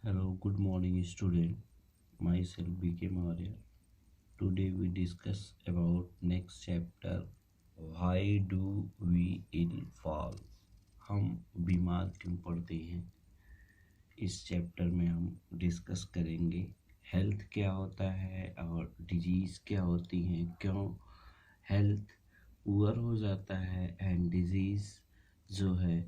Hello, good morning, student. Myself BK Maurya. Today we discuss about next chapter. Why do we ill fall? हम बीमार क्यों पड़ते हैं? इस चैप्टर में हम डिस्कस करेंगे हेल्थ क्या होता है और डिजीज़ क्या होती हैं, क्यों हेल्थ पुअर हो जाता है एंड डिजीज़ जो है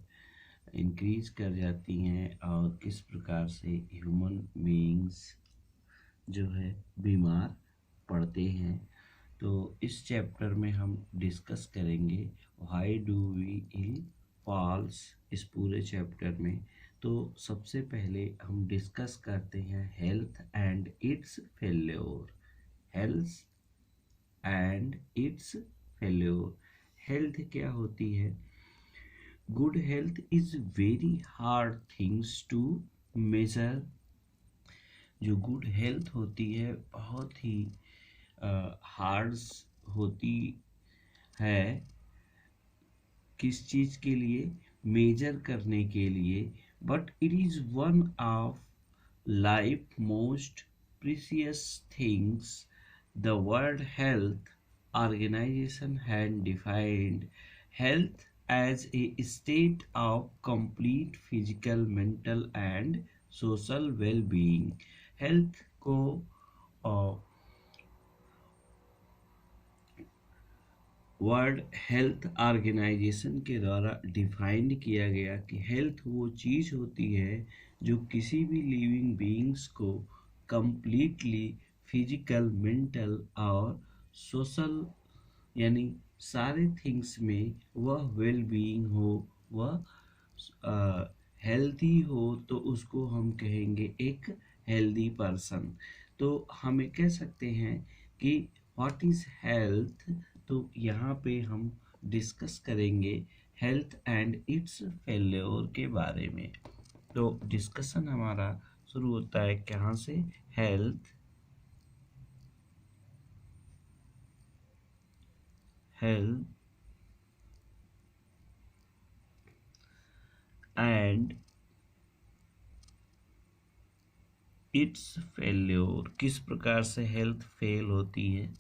इंक्रीज कर जाती हैं, और किस प्रकार से ह्यूमन बीइंग्स जो है बीमार पड़ते हैं। तो इस चैप्टर में हम डिस्कस करेंगे why do we ill falls इस पूरे चैप्टर में। तो सबसे पहले हम डिस्कस करते हैं health and its failure. Health and its failure. Health क्या होती है? Good health is very hard things to measure. जो गुड हेल्थ होती है बहुत ही हार्ड होती है। किस चीज़ के लिए? मेजर करने के लिए। But it is one of life most precious things the world health organization had defined health as a state of complete physical, mental and social well-being। Health को वर्ल्ड हेल्थ ऑर्गेनाइजेशन के द्वारा define किया गया कि health वो चीज़ होती है जो किसी भी लिविंग बीइंग्स को कंप्लीटली फिजिकल, मेंटल और सोशल यानी सारे थिंग्स में वह वेल बीइंग हो, वह हेल्थी हो, तो उसको हम कहेंगे एक हेल्दी पर्सन। तो हमें कह सकते हैं कि व्हाट इज़ हेल्थ। तो यहाँ पे हम डिस्कस करेंगे हेल्थ एंड इट्स फेल्योर के बारे में। तो डिस्कशन हमारा शुरू होता है कहाँ से? Health health and its failure. किस प्रकार से हेल्थ फेल होती है?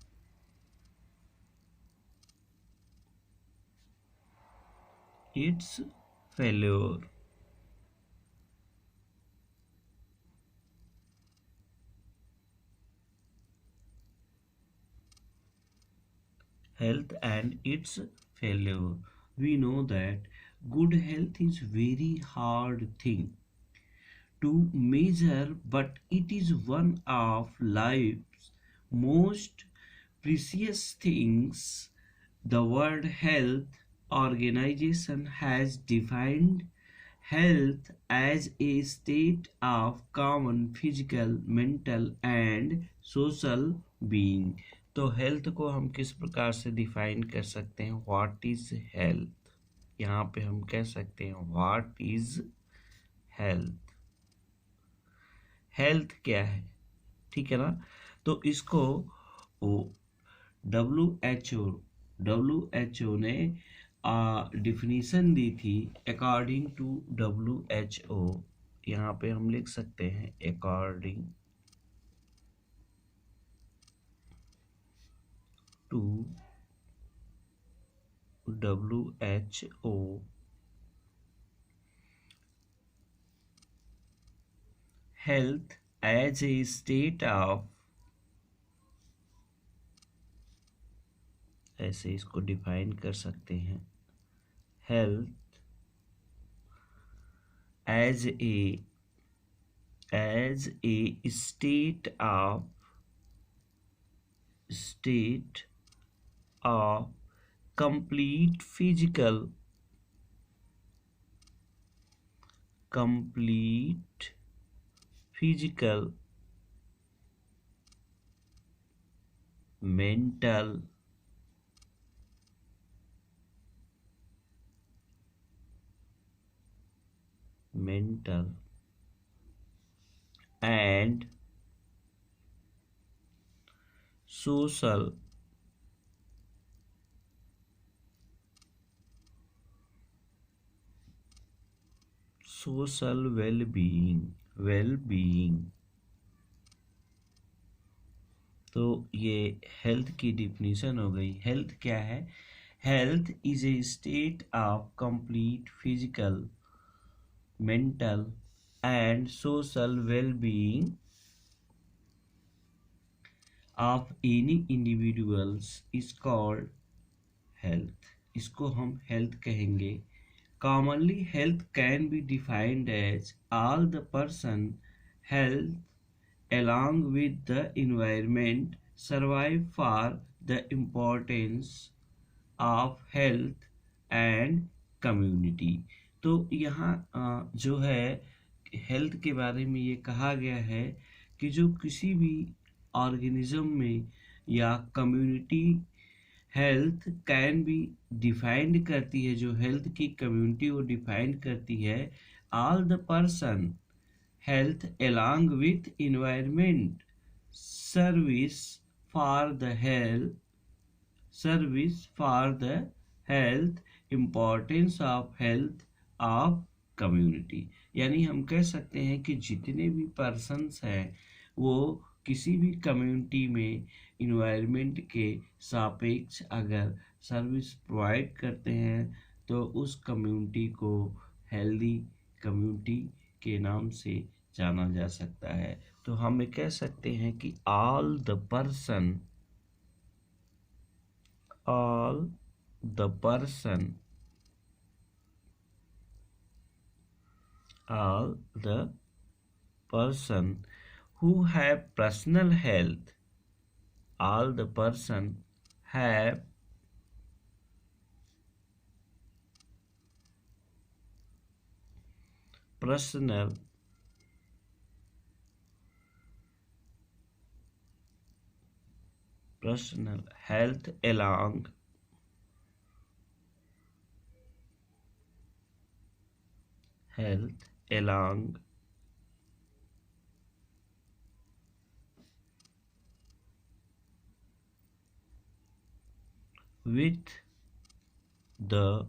It's failure. Health and its failure. We know that good health is very hard thing to measure, but it is one of life's most precious things. The World Health Organization has defined health as a state of common physical, mental and social being। तो health को हम किस प्रकार से define कर सकते हैं? What is health. यहाँ पे हम कह सकते हैं व्हाट इज हेल्थ। हेल्थ क्या है? ठीक है ना। तो इसको डब्ल्यू एच ओ ने डिफिनीशन दी थी। अकॉर्डिंग टू WHO यहाँ पे हम लिख सकते हैं according to WHO health as a state of, ऐसे इसको डिफाइन कर सकते हैं, health as a state of complete physical, mental and social social well being. तो ये हेल्थ की डिफिनीशन हो गई। हेल्थ क्या है? Health is a state of complete physical, mental and social well-being of any individuals is called health। इसको हम health कहेंगे। Commonly health can be defined as all the person health along with the environment survive for the importance of health and community. तो यहाँ जो है health के बारे में ये कहा गया है कि जो किसी भी ऑर्गेनिज्म में या community health can be defined करती है, जो हेल्थ की कम्युनिटी वो डिफाइन करती है, all the person health along with environment service for the health service for the health importance of health of community। यानी हम कह सकते हैं कि जितने भी पर्सन्स हैं वो किसी भी कम्युनिटी में इन्वायरमेंट के सापेक्ष अगर सर्विस प्रोवाइड करते हैं तो उस कम्युनिटी को हेल्दी कम्युनिटी के नाम से जाना जा सकता है। तो हम कह सकते हैं कि all the person all the person who have personal health, all the person have personal health along with the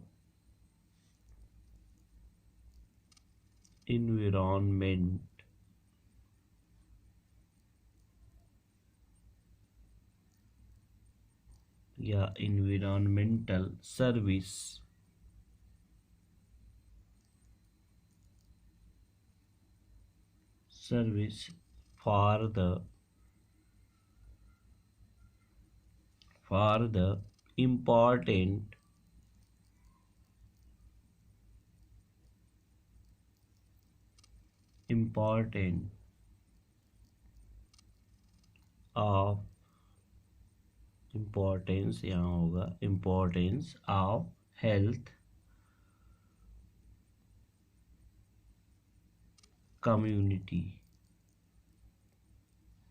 environment या environmental service for the important of importance यहाँ होगा importance of health community,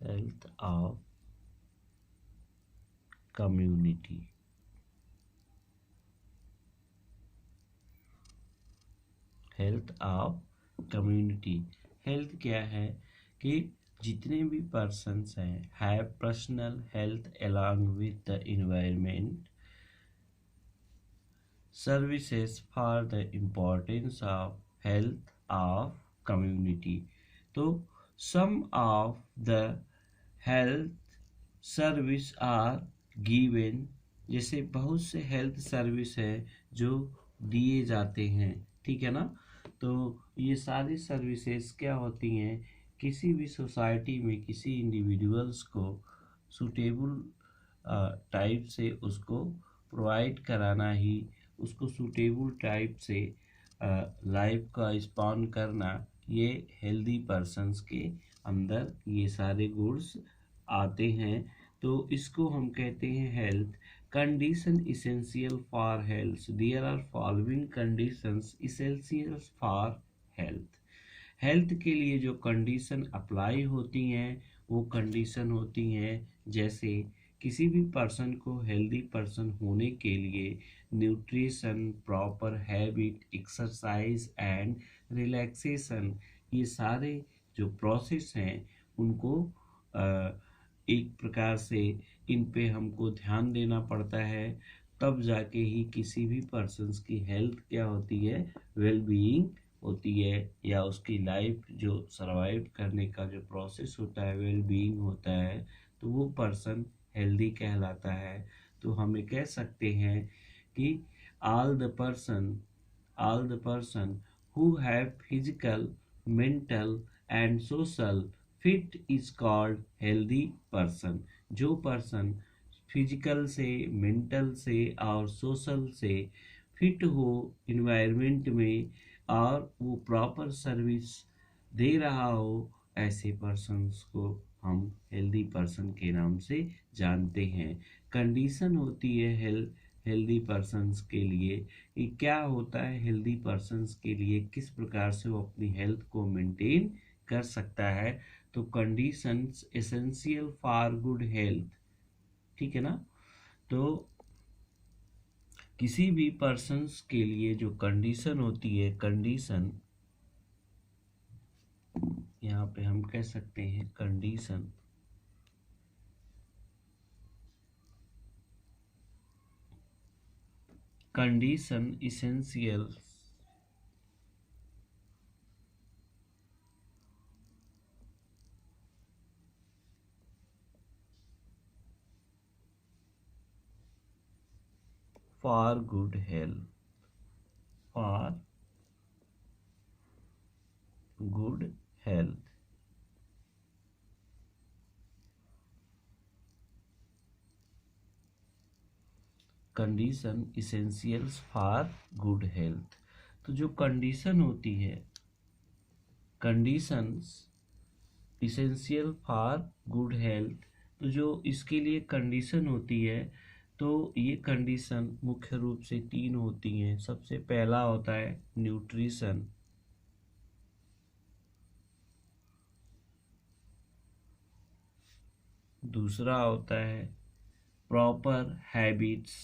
health of community। Health of community. Health क्या है कि जितने भी persons हैं have personal health along with the environment services for the importance of health of community। तो some of the health service are given, जैसे बहुत से हेल्थ सर्विस है जो दिए जाते हैं, ठीक है ना। तो ये सारी सर्विसेज क्या होती हैं, किसी भी सोसाइटी में किसी इंडिविजुअल्स को सूटेबल टाइप से उसको प्रोवाइड कराना ही, उसको सूटेबल टाइप से लाइफ का स्पॉन करना, ये हेल्दी पर्सन्स के अंदर ये सारे गुड्स आते हैं। तो इसको हम कहते हैं health condition essential for health. There are following conditions essential for health. Health के लिए जो कंडीशन अप्लाई होती हैं वो कंडीशन होती हैं जैसे किसी भी पर्सन को हेल्दी पर्सन होने के लिए nutrition, proper habit, exercise and relaxation, ये सारे जो प्रोसेस हैं उनको एक प्रकार से इन पे हमको ध्यान देना पड़ता है, तब जाके ही किसी भी पर्सन्स की हेल्थ क्या होती है, वेल बीइंग होती है या उसकी लाइफ जो सरवाइव करने का जो प्रोसेस होता है, वेल बीइंग होता है, तो वो पर्सन हेल्दी कहलाता है। तो हमें कह सकते हैं कि all the person all the person who have physical, mental and social fit is called healthy person। जो पर्सन फिजिकल से, मेंटल से और सोशल से फिट हो इन्वायरमेंट में और वो प्रॉपर सर्विस दे रहा हो, ऐसे पर्सन्स को हम हेल्दी पर्सन के नाम से जानते हैं। कंडीशन होती है हेल्दी पर्सन्स के लिए कि क्या होता है हेल्दी पर्सन्स के लिए, किस प्रकार से वो अपनी हेल्थ को मेंटेन कर सकता है। तो conditions essential for good health, ठीक है ना। तो किसी भी पर्सन्स के लिए जो कंडीशन होती है, कंडीशन यहाँ पे हम कह सकते हैं condition essential for good health, for good health. Condition essentials for good health. तो जो कंडीशन होती है, conditions essential for good health, तो जो इसके लिए कंडीशन होती है, तो ये कंडीशन मुख्य रूप से 3 होती हैं। सबसे पहला होता है न्यूट्रिशन, दूसरा होता है प्रॉपर हैबिट्स,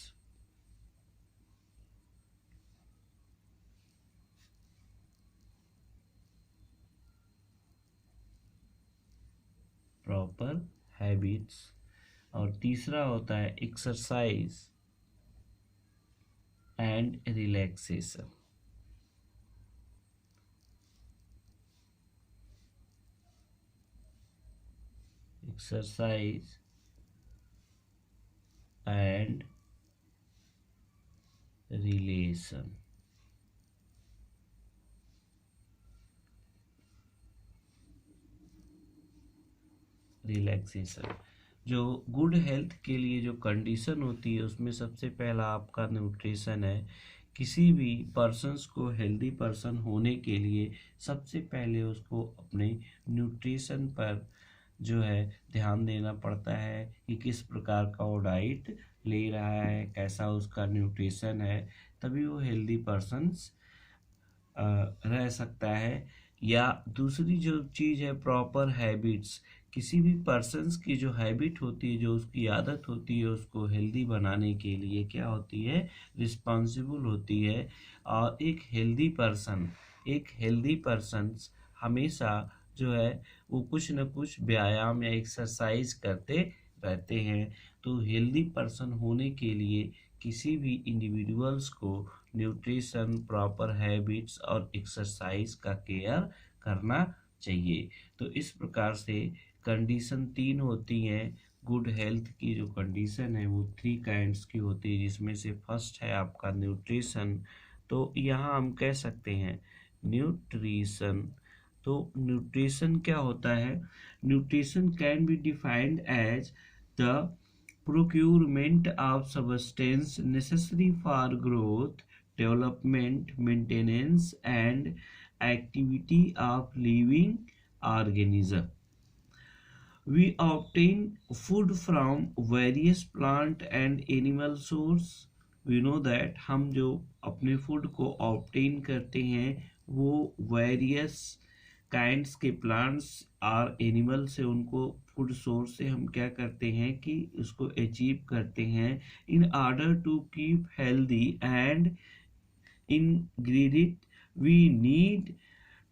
प्रॉपर हैबिट्स, और तीसरा होता है exercise and relaxation. Exercise and relation. Relaxation. जो गुड हेल्थ के लिए जो कंडीशन होती है उसमें सबसे पहला आपका न्यूट्रिशन है। किसी भी पर्सन्स को हेल्दी पर्सन होने के लिए सबसे पहले उसको अपने न्यूट्रिशन पर जो है ध्यान देना पड़ता है कि किस प्रकार का वो डाइट ले रहा है, कैसा उसका न्यूट्रिशन है, तभी वो हेल्दी पर्सन्स रह सकता है। या दूसरी जो चीज़ है प्रॉपर हैबिट्स। किसी भी पर्सन्स की जो हैबिट होती है, जो उसकी आदत होती है, उसको हेल्दी बनाने के लिए क्या होती है, रिस्पॉन्सिबल होती है। और एक हेल्दी पर्सन्स हमेशा जो है वो कुछ न कुछ व्यायाम या एक्सरसाइज करते रहते हैं। तो हेल्दी पर्सन होने के लिए किसी भी इंडिविजुअल्स को न्यूट्रिशन, प्रॉपर हैबिट्स और एक्सरसाइज का केयर करना चाहिए। तो इस प्रकार से कंडीशन 3 होती हैं। गुड हेल्थ की जो कंडीशन है वो 3 काइंड्स की होती है, जिसमें से फर्स्ट है आपका न्यूट्रिशन। तो यहाँ हम कह सकते हैं न्यूट्रिशन। तो न्यूट्रिशन क्या होता है? Nutrition can be defined as the procurement of substance necessary for growth, development, maintenance and activity of living organism. We obtain food from various plant and animal source. We know that हम जो अपने food को obtain करते हैं वो various kinds के plants और animal से, उनको फूड सोर्स से हम क्या करते हैं कि उसको अचीव करते हैं in order to keep healthy and ingredient we need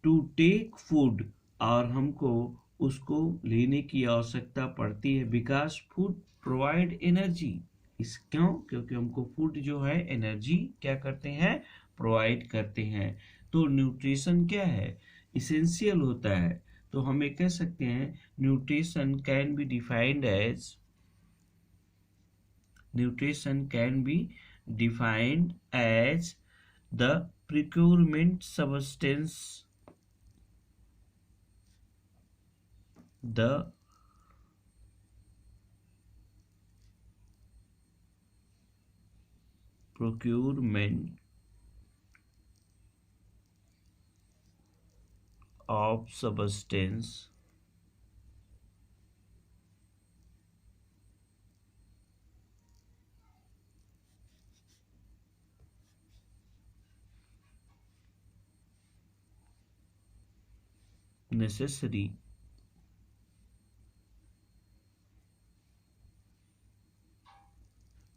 to take food. और हमको उसको लेने की आवश्यकता पड़ती है बिकॉज फूड प्रोवाइड एनर्जी। क्योंकि हमको फूड जो है एनर्जी क्या करते हैं, प्रोवाइड करते हैं। तो न्यूट्रिशन क्या है, इसेंशियल होता है। तो हम ये कह सकते हैं nutrition can be defined as nutrition can be defined as the procurement substance, the procurement of substance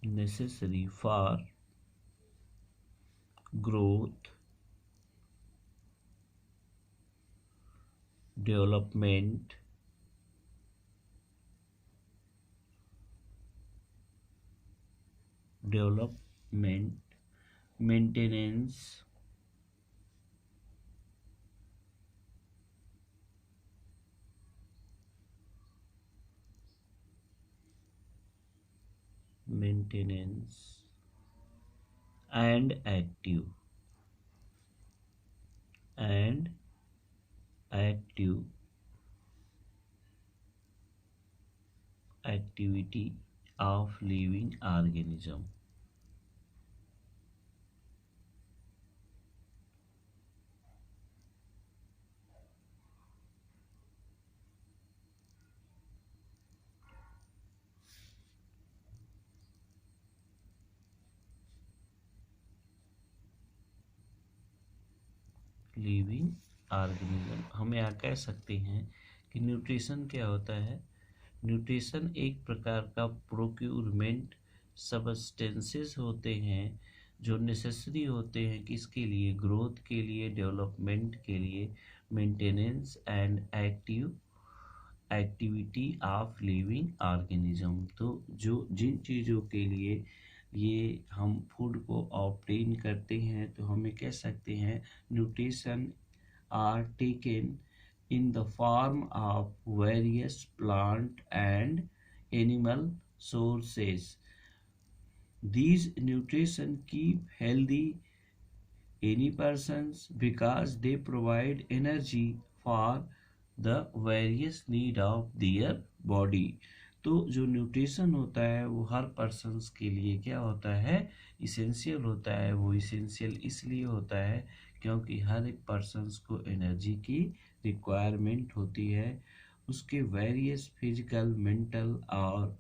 necessary for growth, development, maintenance, and and active activity of living organism. Living organism हम यहाँ कह सकते हैं कि nutrition क्या होता है। Nutrition एक प्रकार का प्रोक्यूरमेंट सबस्टेंसेस होते हैं जो नेसेसरी होते हैं किसके लिए, ग्रोथ के लिए, डेवलपमेंट के लिए, maintenance and activity of living organism. तो जो जिन चीज़ों के लिए ये हम फूड को ऑब्टेन करते हैं तो हमें कह सकते हैं nutrition are taken in the form of various plant and animal sources. These nutrition keep healthy any persons because they provide energy for the various need of their body. तो जो न्यूट्रिशन होता है वो हर पर्सन्स के लिए क्या होता है, इसेंशियल होता है। वो इसेंशियल इसलिए होता है क्योंकि हर एक पर्सन्स को एनर्जी की रिक्वायरमेंट होती है उसके वेरियस फिजिकल, मेंटल और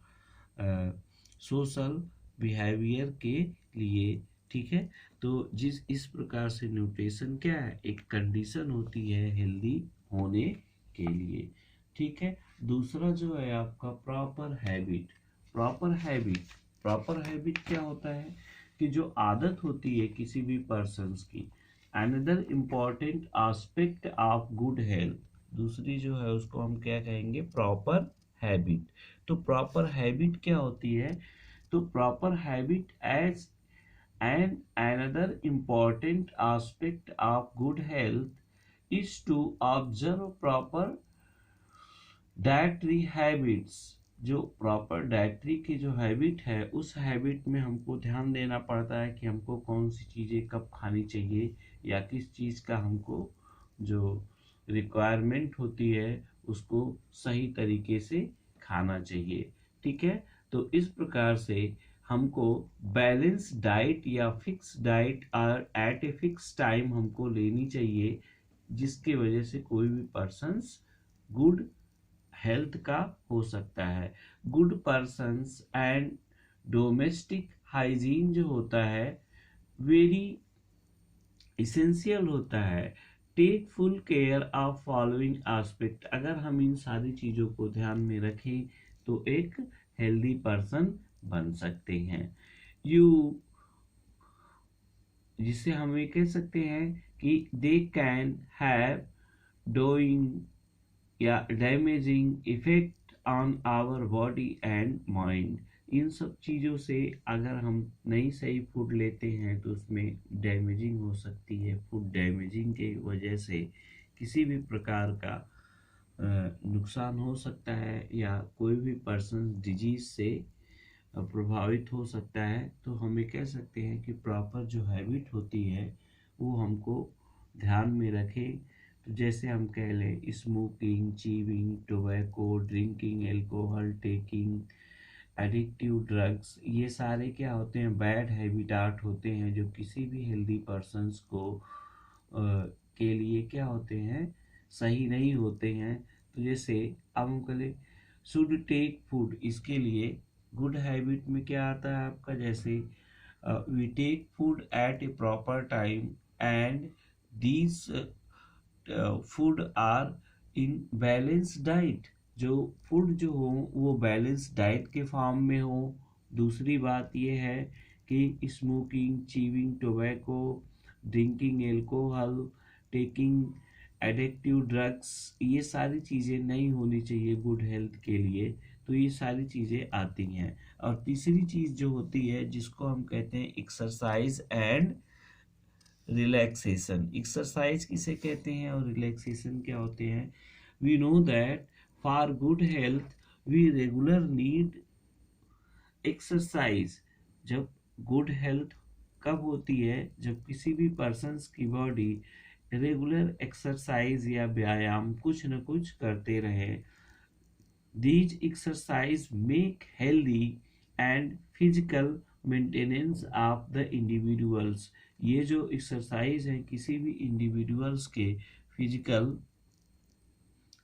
सोशल बिहेवियर के लिए। ठीक है, तो इस प्रकार से न्यूट्रिशन क्या है, एक कंडीशन होती है हेल्दी होने के लिए। ठीक है, दूसरा जो है आपका प्रॉपर हैबिट। प्रॉपर हैबिट क्या होता है कि जो आदत होती है किसी भी पर्सन्स की। Another important aspect of good health, दूसरी जो है उसको हम क्या कहेंगे, प्रॉपर हैबिट। तो प्रॉपर हैबिट क्या होती है, तो proper habit as an another important aspect of good health is to observe proper dietary habits. जो प्रॉपर डाइटरी की जो हैबिट है उस हैबिट में हमको ध्यान देना पड़ता है कि हमको कौन सी चीज़ें कब खानी चाहिए या किस चीज़ का हमको जो रिक्वायरमेंट होती है उसको सही तरीके से खाना चाहिए। ठीक है, तो इस प्रकार से हमको बैलेंस डाइट या फिक्स डाइट और एट ए फिक्स टाइम हमको लेनी चाहिए जिसकी वजह से कोई भी पर्सन्स गुड हेल्थ का हो सकता है। Good persons and domestic hygiene जो होता है वेरी इसेंशियल होता है। Take full care of following aspect, अगर हम इन सारी चीज़ों को ध्यान में रखें तो एक हेल्दी पर्सन बन सकते हैं। जिसे हम ये कह सकते हैं कि दे कैन हैव डूइंग या damaging effect on our body and mind. इन सब चीज़ों से अगर हम नहीं सही फूड लेते हैं तो उसमें डैमेजिंग हो सकती है। फूड डैमेजिंग के वजह से किसी भी प्रकार का नुकसान हो सकता है या कोई भी पर्सन डिजीज से प्रभावित हो सकता है। तो हमें कह सकते हैं कि प्रॉपर जो हैबिट होती है वो हमको ध्यान में रखें। तो जैसे हम कह लें smoking, chewing, tobacco, drinking alcohol, taking addictive drugs, ये सारे क्या होते हैं, बैड हैबिटाट होते हैं जो किसी भी हेल्दी पर्सन्स को के लिए क्या होते हैं, सही नहीं होते हैं। तो जैसे अब हम कहें शुड टेक फूड, इसके लिए गुड हैबिट में क्या आता है आपका, जैसे we take food at a proper time and these food are in balance diet, जो फूड जो हो वो बैलेंस डाइट के फॉर्म में हो। दूसरी बात ये है कि smoking, chewing tobacco, drinking alcohol, taking addictive drugs, ये सारी चीज़ें नहीं होनी चाहिए गुड हेल्थ के लिए। तो ये सारी चीज़ें आती हैं। और तीसरी चीज़ जो होती है जिसको हम कहते हैं एक्सरसाइज एंड रिलैक्सेशन। एक्सरसाइज किसे कहते हैं और रिलैक्सेशन क्या होते हैं? We know that for good health we regular need exercise. जब गुड हेल्थ कब होती है? जब किसी भी पर्सन्स की बॉडी रेगुलर एक्सरसाइज या व्यायाम कुछ न कुछ करते रहे। These exercise make healthy and physical maintenance of the individuals। ये जो एक्सरसाइज है किसी भी इंडिविजुअल्स के फिजिकल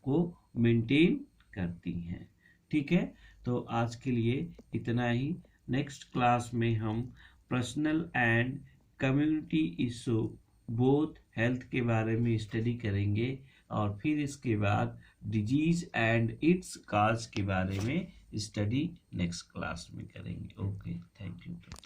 को मेंटेन करती हैं। ठीक है, तो आज के लिए इतना ही। नेक्स्ट क्लास में हम personal and community issue both health के बारे में स्टडी करेंगे और फिर इसके बाद डिजीज एंड इट्स काज के बारे में स्टडी नेक्स्ट क्लास में करेंगे। Okay, thank you.